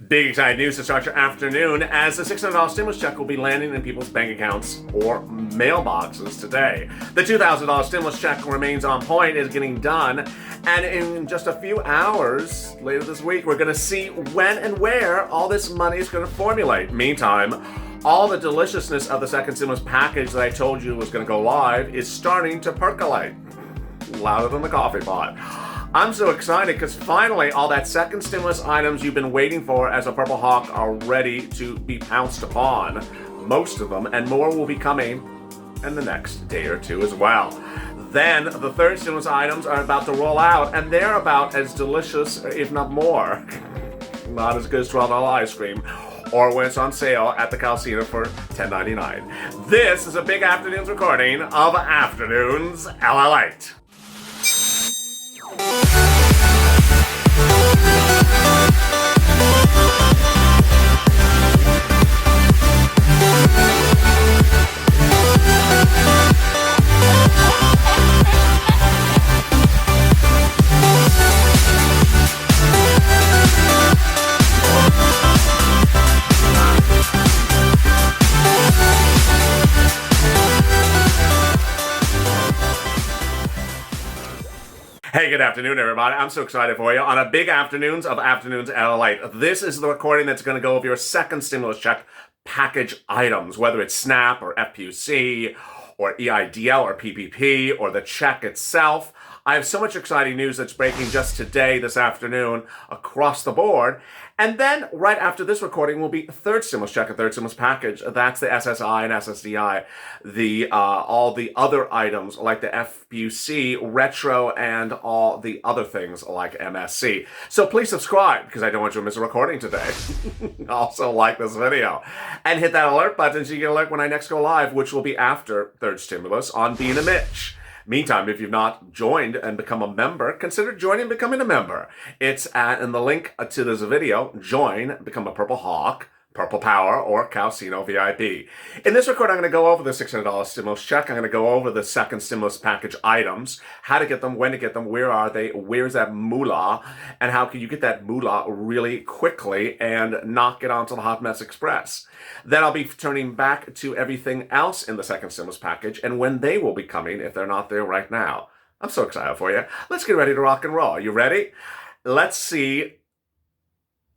Big exciting news to start your afternoon as the $600 stimulus check will be landing in people's bank accounts or mailboxes today. The $2,000 stimulus check remains on point, is getting done, and in just a few hours later this week, we're going to see when and where all this money is going to formulate. Meantime, all the deliciousness of the second stimulus package that I told you was going to go live is starting to percolate. Louder than the coffee pot. I'm so excited because finally all that second stimulus items you've been waiting for as a Purple Hawk are ready to be pounced upon. Most of them, and more will be coming in the next day or two as well. Then the third stimulus items are about to roll out, and they're about as delicious, if not more. Not as good as $12 ice cream, or when it's on sale at the Calcina for $10.99. This is a big afternoon's recording of Afternoons LALATE. Hey, good afternoon, everybody. I'm so excited for you on a big Afternoons of Afternoons LALATE. This is the recording that's going to go over your second stimulus check package items, whether it's SNAP or FPUC or EIDL or PPP or the check itself. I have so much exciting news that's breaking just today, this afternoon, across the board. And then right after this recording will be a third stimulus check, a third stimulus package. That's the SSI and SSDI, all the other items like the FPUC, retro, and all the other things like MSC. So please subscribe because I don't want you to miss a recording today. Also like this video and hit that alert button so you get alert when I next go live, which will be after third stimulus on Being a Mitch. Meantime, if you've not joined and become a member, consider joining and becoming a member. It's in the link to this video. Join, become a Purple Hawk, Purple Power, or Calcino VIP. In this record, I'm going to go over the $600 stimulus check. I'm going to go over the second stimulus package items, how to get them, when to get them, where are they, where's that moolah, and how can you get that moolah really quickly and not get onto the Hot Mess Express. Then I'll be turning back to everything else in the second stimulus package and when they will be coming if they're not there right now. I'm so excited for you. Let's get ready to rock and roll. Are you ready? Let's see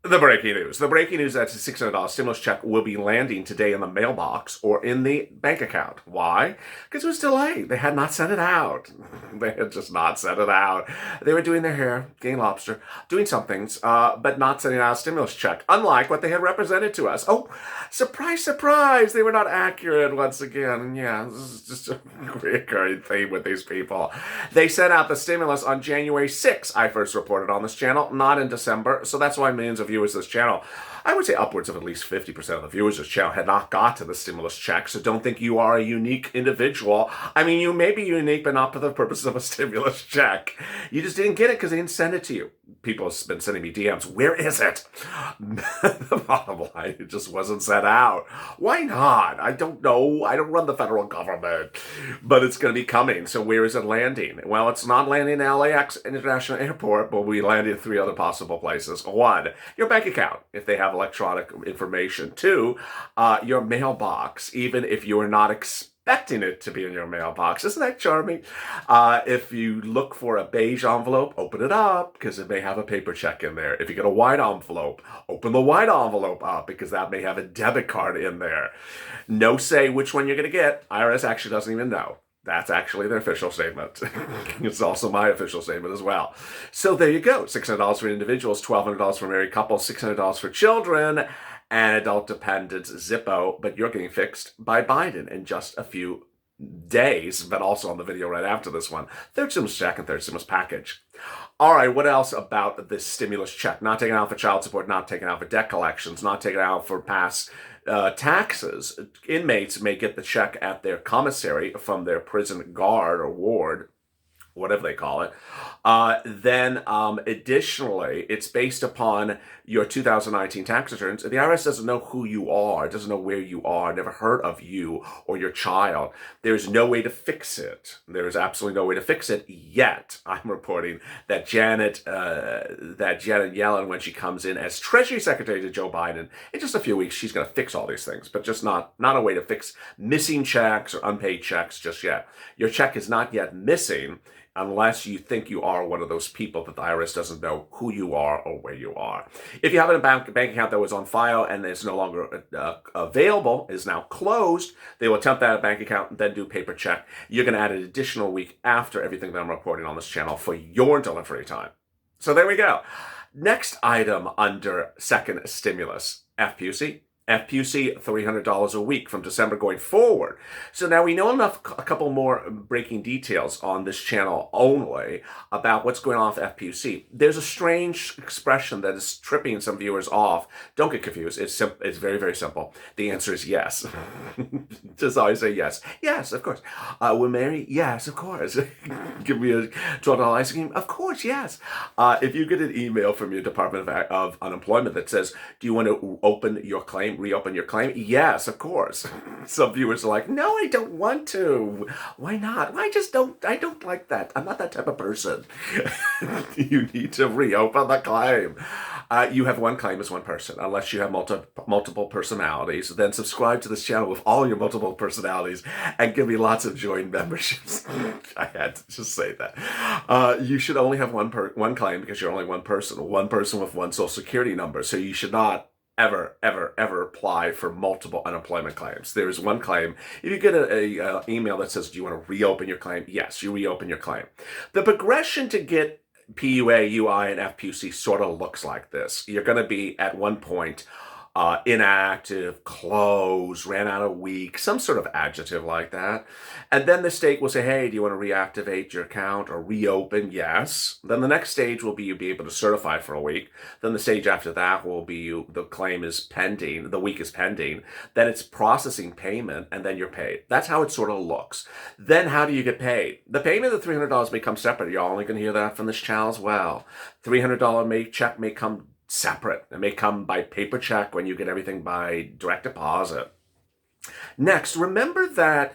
the breaking news. The breaking news that the $600 stimulus check will be landing today in the mailbox or in the bank account. Why? Because it was delayed. They had not sent it out. They had just not sent it out. They were doing their hair, getting lobster, doing some things, but not sending out a stimulus check, unlike what they had represented to us. Oh, surprise, surprise, they were not accurate once again. And yeah, this is just a recurring theme with these people. They sent out the stimulus on January 6th, I first reported on this channel, not in December, so that's why millions of viewers of this channel, I would say upwards of at least 50% of the viewers of this channel had not got to the stimulus check, so don't think you are a unique individual. I mean, you may be unique, but not for the purposes of a stimulus check. You just didn't get it because they didn't send it to you. People have been sending me DMs. Where is it? The bottom line, it just wasn't sent out. Why not? I don't know. I don't run the federal government. But it's going to be coming. So where is it landing? Well, it's not landing at LAX International Airport, but we landed at three other possible places. One, your bank account, if they have electronic information. Two, your mailbox, even if you're not expecting it to be in your mailbox. Isn't that charming? If you look for a beige envelope, open it up because it may have a paper check in there. If you get a white envelope, open the white envelope up because that may have a debit card in there. No say which one you're going to get. IRS actually doesn't even know. That's actually their official statement. It's also my official statement as well. So there you go. $600 for individuals, $1,200 for married couples, $600 for children, and adult dependents, Zippo. But you're getting fixed by Biden in just a few days, but also on the video right after this one. Third stimulus check and third stimulus package. All right, what else about this stimulus check? Not taken out for child support, not taken out for debt collections, not taken out for past taxes. Inmates may get the check at their commissary from their prison guard or ward, whatever they call it. Then additionally, it's based upon your 2019 tax returns. The IRS doesn't know who you are, doesn't know where you are, never heard of you or your child. There's no way to fix it. There is absolutely no way to fix it yet. I'm reporting that Janet Yellen, when she comes in as Treasury Secretary to Joe Biden, in just a few weeks, she's going to fix all these things, but just not a way to fix missing checks or unpaid checks just yet. Your check is not yet missing unless you think you are one of those people that the IRS doesn't know who you are or where you are. If you have a bank account that was on file and is no longer available, is now closed, they will temp that bank account and then do paper check. You're going to add an additional week after everything that I'm reporting on this channel for your delivery time. So there we go. Next item under second stimulus, FPUC. FPUC, $300 a week from December going forward. So now we know a couple more breaking details on this channel only about what's going on with FPUC. There's a strange expression that is tripping some viewers off. Don't get confused. It's very, very simple. The answer is yes. Just always say yes. Yes, of course. We're married? Yes, of course. Give me a $12 ice cream? Of course, yes. If you get an email from your Department of Unemployment that says, do you want to open your claim? Reopen your claim? Yes, of course. Some viewers are like, no, I don't want to. Why not? I don't like that. I'm not that type of person. You need to reopen the claim. You have one claim as one person, unless you have multiple personalities. Then subscribe to this channel with all your multiple personalities and give me lots of join memberships. I had to just say that. You should only have one claim because you're only one person with one social security number. So you should not ever apply for multiple unemployment claims. There is one claim. If you get a email that says, do you want to reopen your claim? Yes, you reopen your claim. The progression to get PUA, UI, and FPUC sort of looks like this. You're going to be at one point inactive, closed, ran out of week, some sort of adjective like that. And then the state will say, hey, do you want to reactivate your account or reopen? Yes. Then the next stage will be you'll be able to certify for a week. Then the stage after that will be the claim is pending, the week is pending. Then it's processing payment, and then you're paid. That's how it sort of looks. Then how do you get paid? The payment of $300 may come separate. You're only going to hear that from this channel as well. $300 check may come separate. It may come by paper check when you get everything by direct deposit. Next, remember that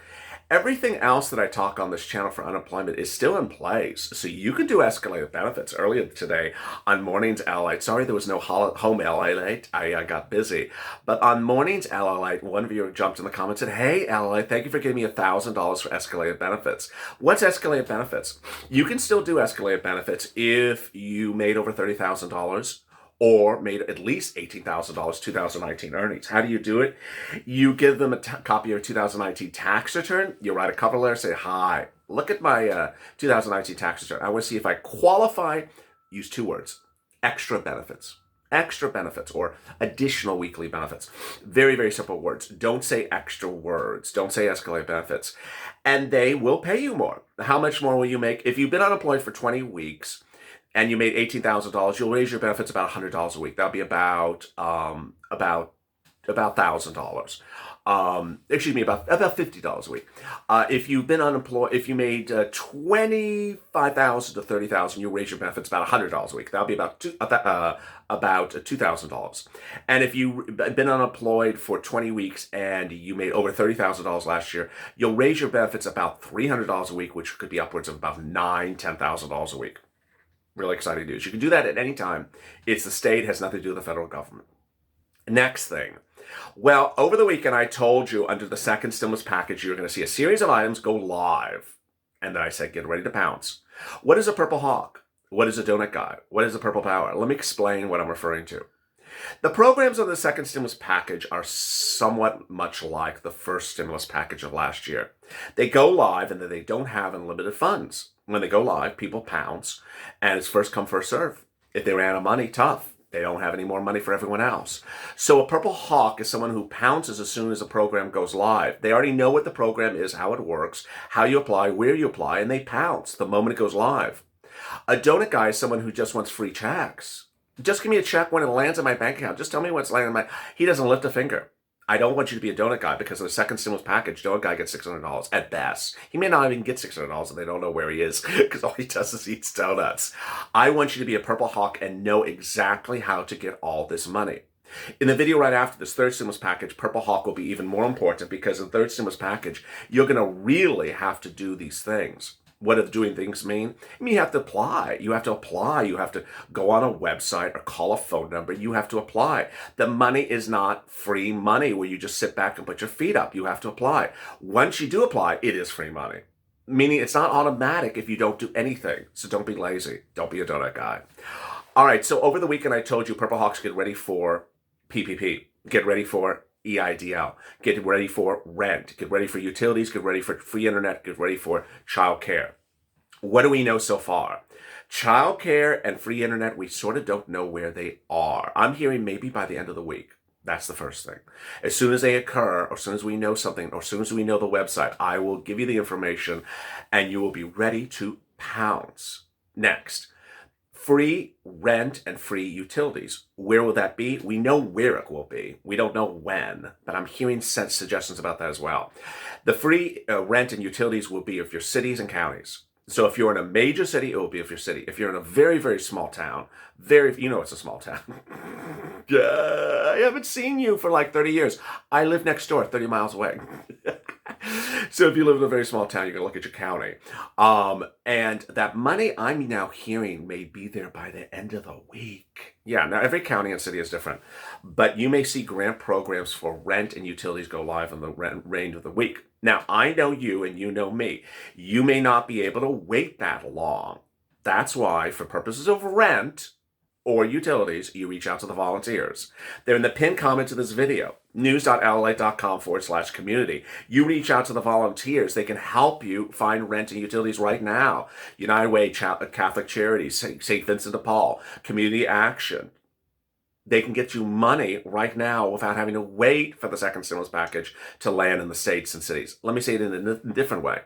everything else that I talk on this channel for unemployment is still in place. So you can do escalated benefits. Earlier today on Mornings LALATE, sorry there was no home LALATE, I got busy. But on Mornings LALATE, one viewer jumped in the comments and said, hey LALATE, thank you for giving me $1,000 for escalated benefits. What's escalated benefits? You can still do escalated benefits if you made over $30,000 or made at least $18,000 2019 earnings. How do you do it? You give them a copy of your 2019 tax return. You write a cover letter, say, hi, look at my 2019 tax return. I want to see if I qualify. Use two words, extra benefits or additional weekly benefits. Very, very simple words. Don't say extra words. Don't say escalate benefits. And they will pay you more. How much more will you make? If you've been unemployed for 20 weeks, and you made $18,000, you'll raise your benefits about $100 a week. That'll be about $1,000. Excuse me, about $50 a week. If you've been unemployed, if you made $25,000 to $30,000, you'll raise your benefits about $100 a week. That'll be about $2,000. And if you've been unemployed for 20 weeks and you made over $30,000 last year, you'll raise your benefits about $300 a week, which could be upwards of about $10,000 a week. Really exciting news. You can do that at any time. It's the state, has nothing to do with the federal government. Next thing. Well, over the weekend, I told you under the second stimulus package, you're going to see a series of items go live. And then I said, get ready to pounce. What is a purple hawk? What is a donut guy? What is a purple power? Let me explain what I'm referring to. The programs of the second stimulus package are somewhat much like the first stimulus package of last year. They go live and then they don't have unlimited funds. When they go live, people pounce, and it's first come, first serve. If they ran out of money, tough. They don't have any more money for everyone else. So a purple hawk is someone who pounces as soon as a program goes live. They already know what the program is, how it works, how you apply, where you apply, and they pounce the moment it goes live. A donut guy is someone who just wants free checks. Just give me a check when it lands in my bank account. Just tell me what's landing in my... He doesn't lift a finger. I don't want you to be a donut guy because in the second stimulus package, donut guy gets $600 at best. He may not even get $600 and they don't know where he is because all he does is eats donuts. I want you to be a purple hawk and know exactly how to get all this money. In the video right after this third stimulus package, Purple Hawk will be even more important because in the third stimulus package, you're going to really have to do these things. What do doing things mean? I mean, you have to apply. You have to apply. You have to go on a website or call a phone number. You have to apply. The money is not free money where you just sit back and put your feet up. You have to apply. Once you do apply, it is free money. Meaning it's not automatic if you don't do anything. So don't be lazy. Don't be a donut guy. All right, so over the weekend, I told you Purple Hawks get ready for PPP. Get ready for EIDL. Get ready for rent. Get ready for utilities. Get ready for free internet. Get ready for childcare. What do we know so far? Childcare and free internet, we sort of don't know where they are. I'm hearing maybe by the end of the week. That's the first thing. As soon as they occur, or as soon as we know something, or as soon as we know the website, I will give you the information and you will be ready to pounce. Next. Free rent and free utilities. Where will that be? We know where it will be. We don't know when, but I'm hearing suggestions about that as well. The free rent and utilities will be of your cities and counties. So if you're in a major city, it will be of your city. If you're in a very, very small town, it's a small town. I haven't seen you for like 30 years. I live next door, 30 miles away. So if you live in a very small town, you're going to look at your county. And that money I'm now hearing may be there by the end of the week. Yeah, now every county and city is different. But you may see grant programs for rent and utilities go live in the range of the week. Now, I know you and you know me. You may not be able to wait that long. That's why, for purposes of rent or utilities, you reach out to the volunteers. They're in the pinned comment to this video, news.lalate.com/community. You reach out to the volunteers. They can help you find rent and utilities right now. United Way, Catholic Charities, St. Vincent de Paul, Community Action. They can get you money right now without having to wait for the second stimulus package to land in the states and cities. Let me say it in a different way.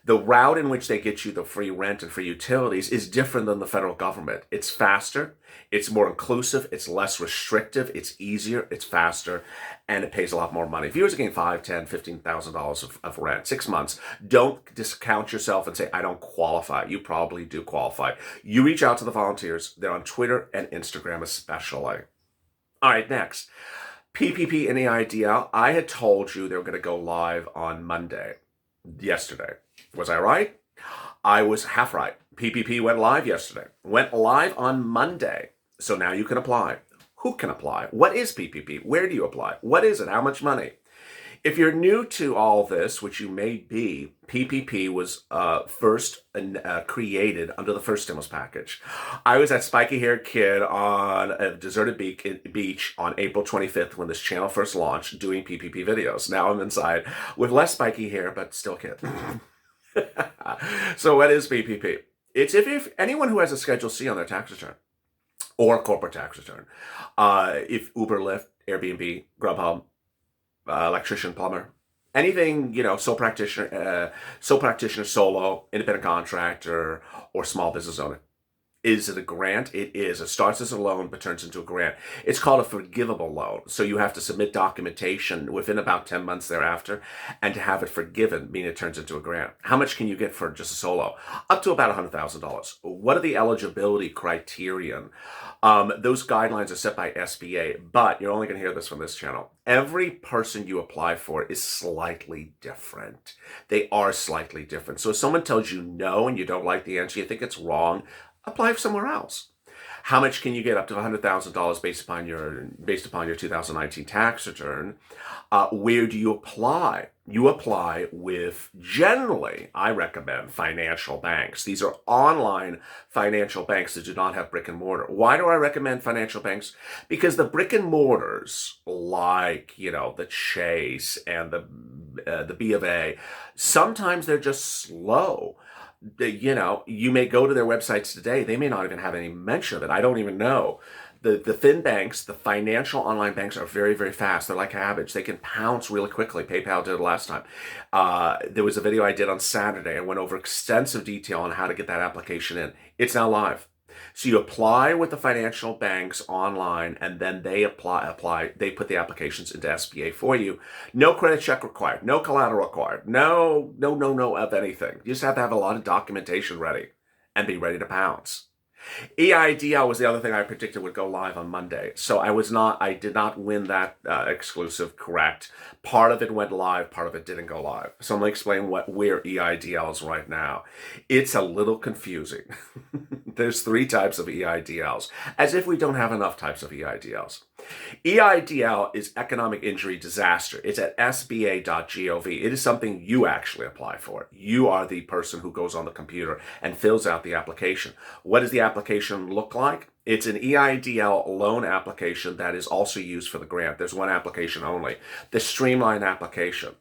The route in which they get you the free rent and free utilities is different than the federal government. It's faster, it's more inclusive, it's less restrictive, it's easier, it's faster, and it pays a lot more money. If you were getting $5,000, $10,000, $15,000 of rent, 6 months, don't discount yourself and say, I don't qualify. You probably do qualify. You reach out to the volunteers. They're on Twitter and Instagram especially. All right, next. PPP and EIDL. I had told you they were going to go live on Monday, yesterday. Was I right? I was half right. PPP went live yesterday. Went live on Monday. So now you can apply. Who can apply? What is PPP? Where do you apply? What is it? How much money? If you're new to all this, which you may be, PPP was first created under the first stimulus package. I was that spiky-haired kid on a deserted beach on April 25th when this channel first launched doing PPP videos. Now I'm inside with less spiky hair, but still kid. So what is PPP? It's if anyone who has a Schedule C on their tax return or a corporate tax return, if Uber, Lyft, Airbnb, Grubhub, electrician, plumber, anything, sole practitioner, solo, independent contractor, or small business owner. Is it a grant? It is. It starts as a loan but turns into a grant. It's called a forgivable loan. So you have to submit documentation within about 10 months thereafter and to have it forgiven, meaning it turns into a grant. How much can you get for just a solo? Up to about $100,000. What are the eligibility criterion? Those guidelines are set by SBA, but you're only going to hear this from this channel. Every person you apply for is slightly different. They are slightly different. So if someone tells you no and you don't like the answer, you think it's wrong, apply somewhere else. How much can you get? Up to $100,000 based upon your 2019 tax return. Where do you apply? You apply with, generally, I recommend financial banks. These are online financial banks that do not have brick and mortar. Why do I recommend financial banks? Because the brick and mortars, like, the Chase and the B of A, sometimes they're just slow. You may go to their websites today. They may not even have any mention of it. I don't even know. The thin banks, the financial online banks are very, very fast. They're like cabbage. They can pounce really quickly. PayPal did it last time. There was a video I did on Saturday. I went over extensive detail on how to get that application in. It's now live. So you apply with the financial banks online, and then they they put the applications into SBA for you. No credit check required, no collateral required, no of anything. You just have to have a lot of documentation ready and be ready to pounce. EIDL was the other thing I predicted would go live on Monday. So I did not win that exclusive correct. Part of it went live, part of it didn't go live. So I'm going to explain where EIDL is right now. It's a little confusing. There's 3 types of EIDLs, as if we don't have enough types of EIDLs. EIDL is economic injury disaster. It's at sba.gov. It is something you actually apply for. You are the person who goes on the computer and fills out the application. What does the application look like? It's an EIDL loan application that is also used for the grant. There's one application only, the streamlined application.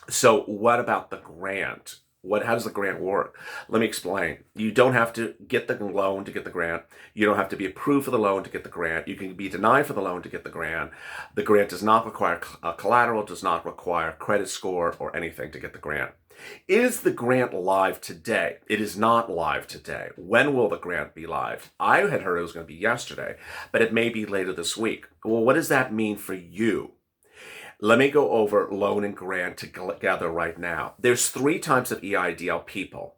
So what about the grant? How does the grant work? Let me explain. You don't have to get the loan to get the grant. You don't have to be approved for the loan to get the grant. You can be denied for the loan to get the grant. The grant does not require collateral, does not require credit score or anything to get the grant. Is the grant live today? It is not live today. When will the grant be live? I had heard it was going to be yesterday, but it may be later this week. Well, what does that mean for you? Let me go over loan and grant together right now. There's 3 types of EIDL people.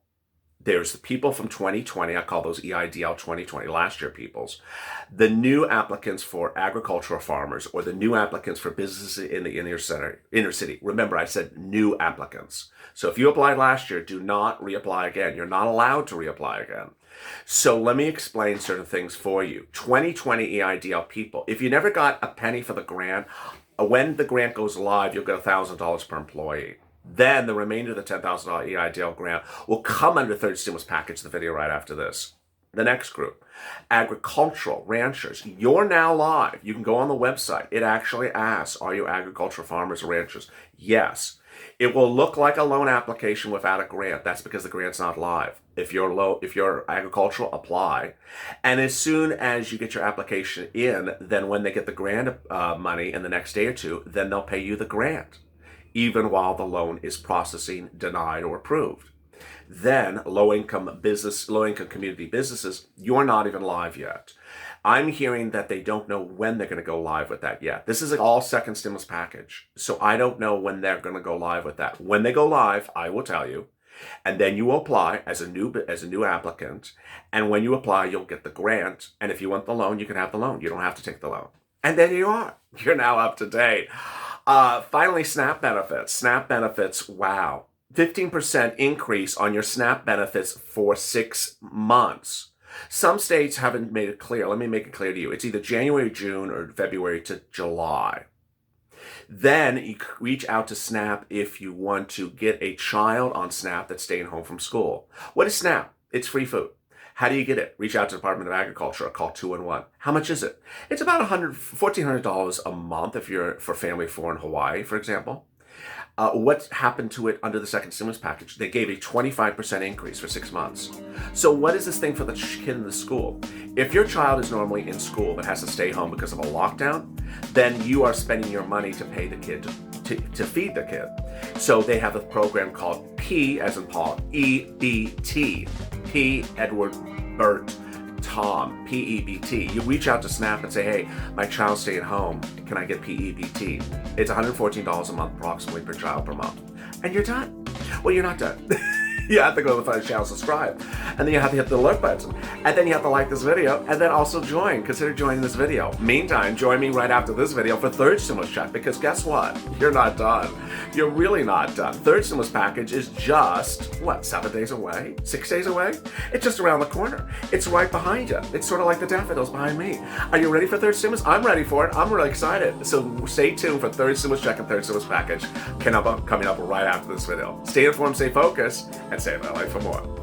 There's the people from 2020, I call those EIDL 2020, last year peoples. The new applicants for agricultural farmers, or the new applicants for businesses in the inner city. Remember, I said new applicants. So if you applied last year, do not reapply again. You're not allowed to reapply again. So let me explain certain things for you. 2020 EIDL people, if you never got a penny for the grant, when the grant goes live, you'll get $1,000 per employee. Then the remainder of the $10,000 EIDL grant will come under third stimulus package, the video right after this. The next group, agricultural ranchers. You're now live. You can go on the website. It actually asks, are you agricultural farmers or ranchers? Yes. It will look like a loan application without a grant. That's because the grant's not live. If you're agricultural, apply. And as soon as you get your application in, then when they get the grant money in the next day or 2, then they'll pay you the grant, even while the loan is processing, denied, or approved. Then low-income community businesses, you're not even live yet. I'm hearing that they don't know when they're going to go live with that yet. This is an all second stimulus package. So I don't know when they're going to go live with that. When they go live, I will tell you. And then you apply as a new applicant. And when you apply, you'll get the grant. And if you want the loan, you can have the loan. You don't have to take the loan. And then you are. You're now up to date. Finally, SNAP benefits. SNAP benefits, wow. 15% increase on your SNAP benefits for 6 months. Some states haven't made it clear. Let me make it clear to you. It's either January, June, or February to July. Then you reach out to SNAP if you want to get a child on SNAP that's staying home from school. What is SNAP? It's free food. How do you get it? Reach out to the Department of Agriculture or call 211. How much is it? It's about $1,400 a month if you're for family of 4 in Hawaii, for example. What happened to it under the second stimulus package? They gave a 25% increase for 6 months. So what is this thing for the kid in the school? If your child is normally in school but has to stay home because of a lockdown, then you are spending your money to pay the kid to feed the kid. So they have a program called P as in Paul, EBT. P, Edward, Bert, Tom, PEBT. You reach out to SNAP and say, hey, my child's staying home. Can I get PEBT? It's $114 a month approximately per child per month. And you're done. Well, you're not done. You have to go to the channel, subscribe, and then you have to hit the alert button, and then you have to like this video, and then also consider joining this video. Meantime, join me right after this video for third stimulus check, because guess what? You're not done. You're really not done. Third stimulus package is just, 7 days away? 6 days away? It's just around the corner. It's right behind you. It's sort of like the daffodils behind me. Are you ready for third stimulus? I'm ready for it. I'm really excited. So stay tuned for third stimulus check and third stimulus package coming up right after this video. Stay informed, stay focused, and save my life for more.